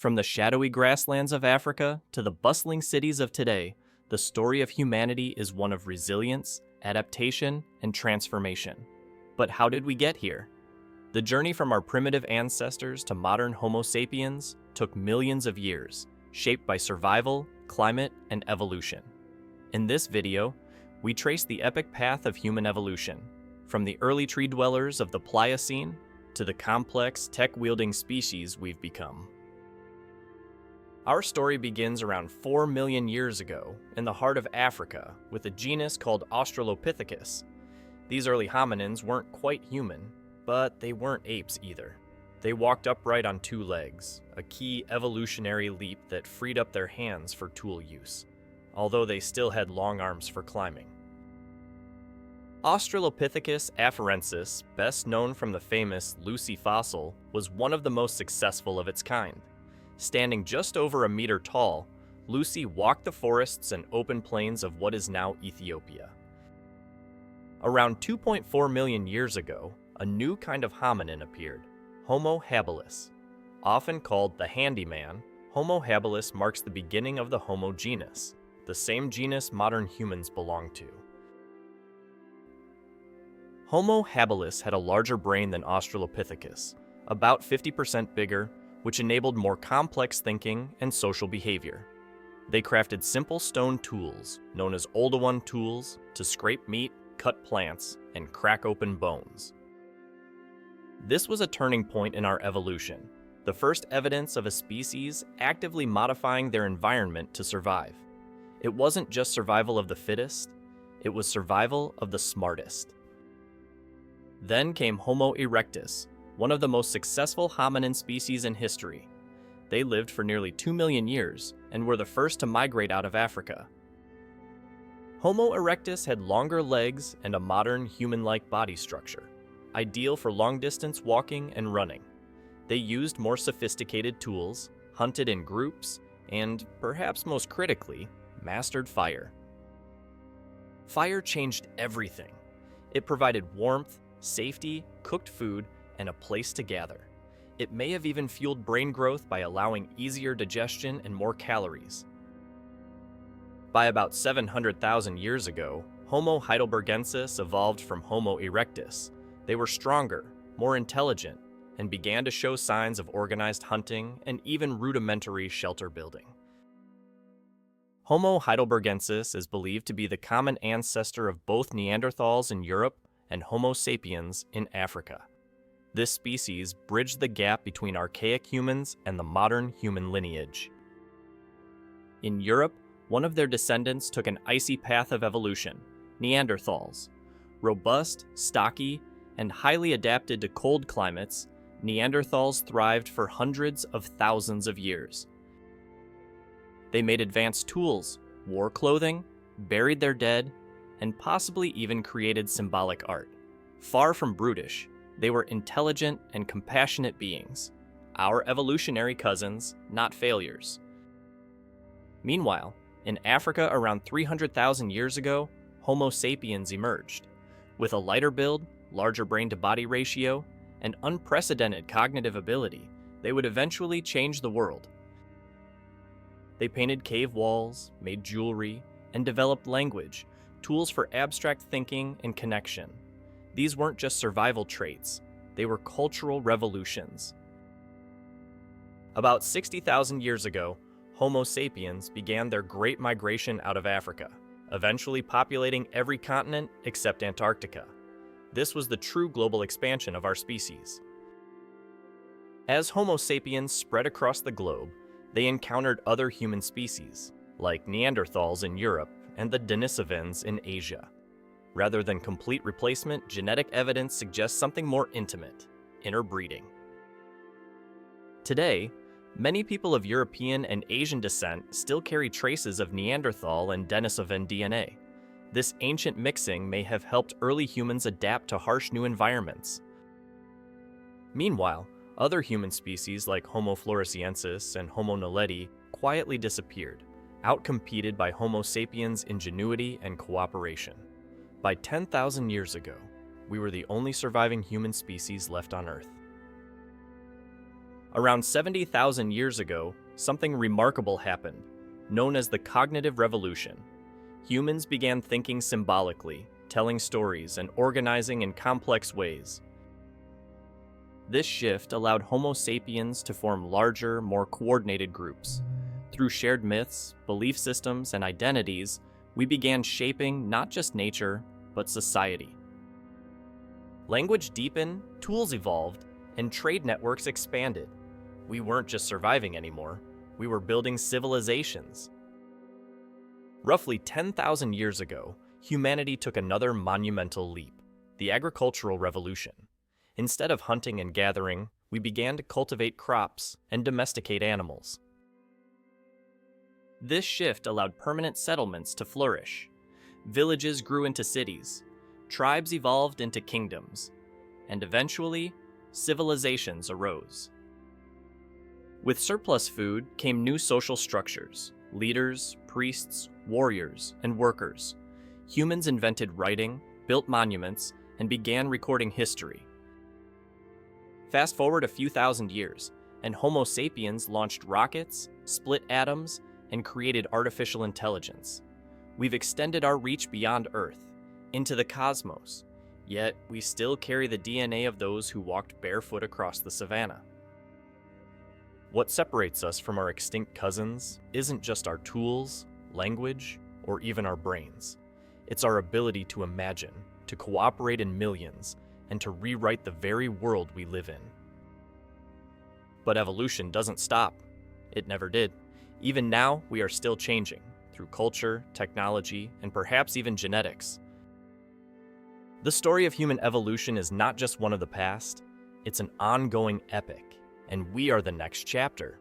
From the shadowy grasslands of Africa to the bustling cities of today, the story of humanity is one of resilience, adaptation, and transformation. But how did we get here? The journey from our primitive ancestors to modern Homo sapiens took millions of years, shaped by survival, climate, and evolution. In this video, we trace the epic path of human evolution, from the early tree dwellers of the Pliocene to the complex, tech-wielding species we've become. Our story begins around 4 million years ago in the heart of Africa with a genus called Australopithecus. These early hominins weren't quite human, but they weren't apes either. They walked upright on 2 legs, a key evolutionary leap that freed up their hands for tool use, although they still had long arms for climbing. Australopithecus afarensis, best known from the famous Lucy fossil, was one of the most successful of its kind. Standing just over a meter tall, Lucy walked the forests and open plains of what is now Ethiopia. Around 2.4 million years ago, a new kind of hominin appeared, Homo habilis. Often called the handyman, Homo habilis marks the beginning of the Homo genus, the same genus modern humans belong to. Homo habilis had a larger brain than Australopithecus, about 50% bigger, which enabled more complex thinking and social behavior. They crafted simple stone tools, known as Oldowan tools, to scrape meat, cut plants, and crack open bones. This was a turning point in our evolution, the first evidence of a species actively modifying their environment to survive. It wasn't just survival of the fittest, it was survival of the smartest. Then came Homo erectus, one of the most successful hominin species in history. They lived for nearly 2 million years and were the first to migrate out of Africa. Homo erectus had longer legs and a modern human-like body structure, ideal for long-distance walking and running. They used more sophisticated tools, hunted in groups, and, perhaps most critically, mastered fire. Fire changed everything. It provided warmth, safety, cooked food, and a place to gather. It may have even fueled brain growth by allowing easier digestion and more calories. By about 700,000 years ago, Homo heidelbergensis evolved from Homo erectus. They were stronger, more intelligent, and began to show signs of organized hunting and even rudimentary shelter building. Homo heidelbergensis is believed to be the common ancestor of both Neanderthals in Europe and Homo sapiens in Africa. This species bridged the gap between archaic humans and the modern human lineage. In Europe, one of their descendants took an icy path of evolution, Neanderthals. Robust, stocky, and highly adapted to cold climates, Neanderthals thrived for hundreds of thousands of years. They made advanced tools, wore clothing, buried their dead, and possibly even created symbolic art. Far from brutish, they were intelligent and compassionate beings, our evolutionary cousins, not failures. Meanwhile, in Africa around 300,000 years ago, Homo sapiens emerged. With a lighter build, larger brain-to-body ratio, and unprecedented cognitive ability, they would eventually change the world. They painted cave walls, made jewelry, and developed language, tools for abstract thinking and connection. These weren't just survival traits, they were cultural revolutions. About 60,000 years ago, Homo sapiens began their great migration out of Africa, eventually populating every continent except Antarctica. This was the true global expansion of our species. As Homo sapiens spread across the globe, they encountered other human species, like Neanderthals in Europe and the Denisovans in Asia. Rather than complete replacement, genetic evidence suggests something more intimate, interbreeding. Today, many people of European and Asian descent still carry traces of Neanderthal and Denisovan DNA. This ancient mixing may have helped early humans adapt to harsh new environments. Meanwhile, other human species like Homo floresiensis and Homo naledi quietly disappeared, outcompeted by Homo sapiens' ingenuity and cooperation. By 10,000 years ago, we were the only surviving human species left on Earth. Around 70,000 years ago, something remarkable happened, known as the cognitive revolution. Humans began thinking symbolically, telling stories, and organizing in complex ways. This shift allowed Homo sapiens to form larger, more coordinated groups. Through shared myths, belief systems, and identities, we began shaping not just nature, but society. Language deepened, tools evolved, and trade networks expanded. We weren't just surviving anymore, we were building civilizations. Roughly 10,000 years ago, humanity took another monumental leap, the agricultural revolution. Instead of hunting and gathering, we began to cultivate crops and domesticate animals. This shift allowed permanent settlements to flourish. Villages grew into cities, tribes evolved into kingdoms, and eventually, civilizations arose. With surplus food came new social structures: leaders, priests, warriors, and workers. Humans invented writing, built monuments, and began recording history. Fast forward a few thousand years, and Homo sapiens launched rockets, split atoms, and created artificial intelligence. We've extended our reach beyond Earth, into the cosmos, yet we still carry the DNA of those who walked barefoot across the savannah. What separates us from our extinct cousins isn't just our tools, language, or even our brains. It's our ability to imagine, to cooperate in millions, and to rewrite the very world we live in. But evolution doesn't stop. It never did. Even now, we are still changing, through culture, technology, and perhaps even genetics. The story of human evolution is not just one of the past, it's an ongoing epic, and we are the next chapter.